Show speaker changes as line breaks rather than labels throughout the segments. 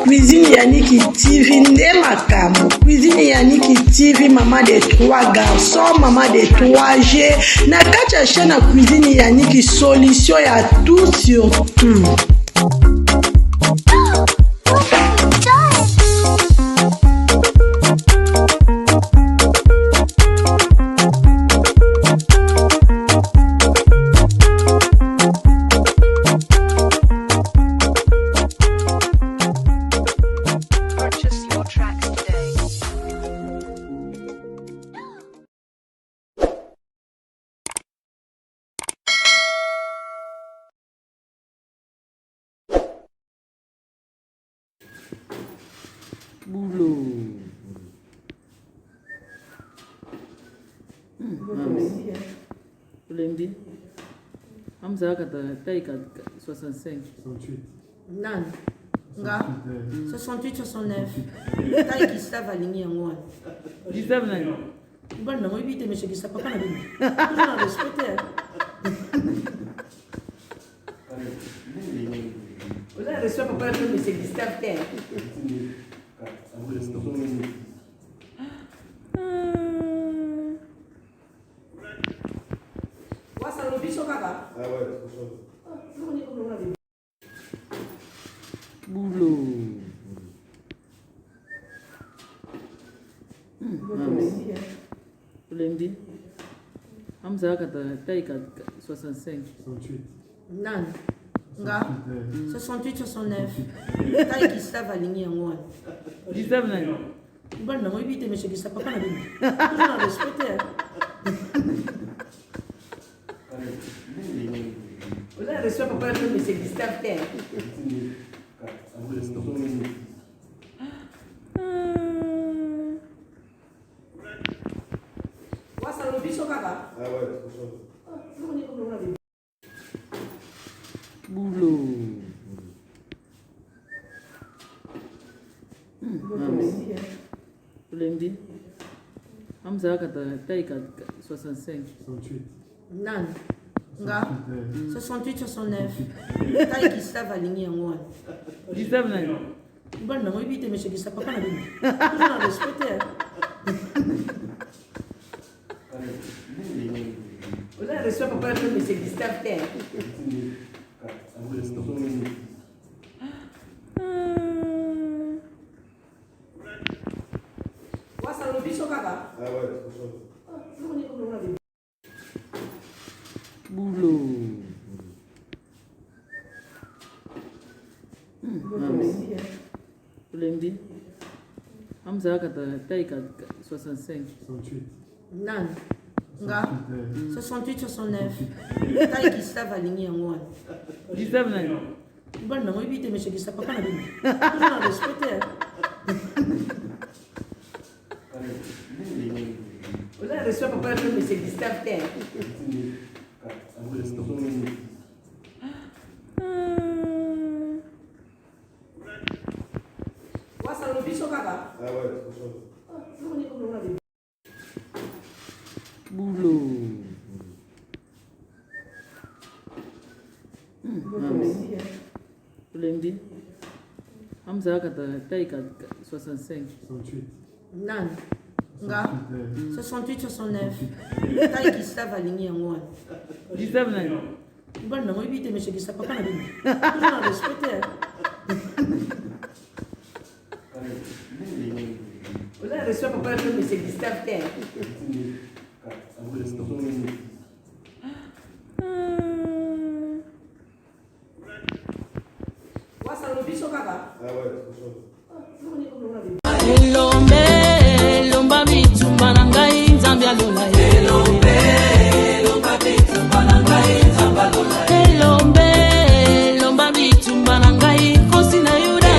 Cuisine Yannick TV, Ndemakamu. Cuisine Yannick TV, maman de 3 garçons, maman de 3G. Na kacha chaîne Cuisine Yannick, solution à tout sur tout.
Boulot. Lundi. Hamza taille 65.
68.
Nan. Nga. 68, 69. Taille qui s'est aligné en moi.
19 nani.
Bon, non, évitez, monsieur qui s'est pas mal. Non, respectez. Vous avez reçu pour parler de monsieur Gustave Terre. Ça le bichon kaka.
Ah ouais, c'est ça.
Boulot. Lundi. Hamza taille 65.
68.
Nan. Nga. 68, 69. Taille qui s'est aligné en moi.
19 nani.
Bon, non, évitez, monsieur qui s'est pas mal. Non, respectez. Vous avez reçu pour parler de monsieur Gustave Terre. Ça le bichon kaka.
Ah ouais, c'est ça.
Boulot. Lundi. Hamza taille 65.
68.
Nan. Nga. 68, 69. Taille qui s'est aligné en moi.
19 nani.
Bon, non, évitez, monsieur qui s'est pas mal. Non, respectez. Vous avez reçu pour parler de monsieur Gustave Terre. Ça le bichon kaka.
Ah ouais, c'est ça.
Boulot. Lundi. Hamza taille 65.
68.
Nan. Nga. 68, 69. Taille qui s'est aligné en moi.
19 nani.
Bon, non, évitez, monsieur qui s'est pas mal. Non, respectez. Vous avez reçu pour parler de monsieur Gustave Terre. Ça le bichon kaka.
Ah ouais, c'est ça.
Boulot. Lundi. Hamza taille 65.
68.
Nan. Nga. 68, 69. Taille qui s'est aligné en moi.
19 nani.
Bon, non, évitez, monsieur qui s'est pas mal. Non, respectez. Vous avez reçu pour parler de monsieur Gustave Terre. Ça le bichon kaka.
Ah ouais, c'est ça.
Lomba bitumba na ngai nzambe alola lomba bitumba na ngai nzambe alola lomba bitumba na ngai kosi na yuda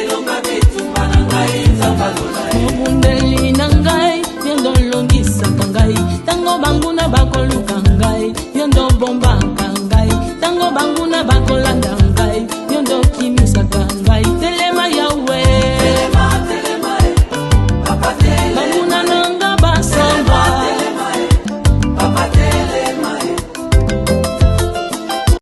lomba bitumba na ngai nzambe alola mobundeli na ngai yendo longisaka ngai tango banguna bakoluka ngai yendo bombaka ngai tango banguna bakolanda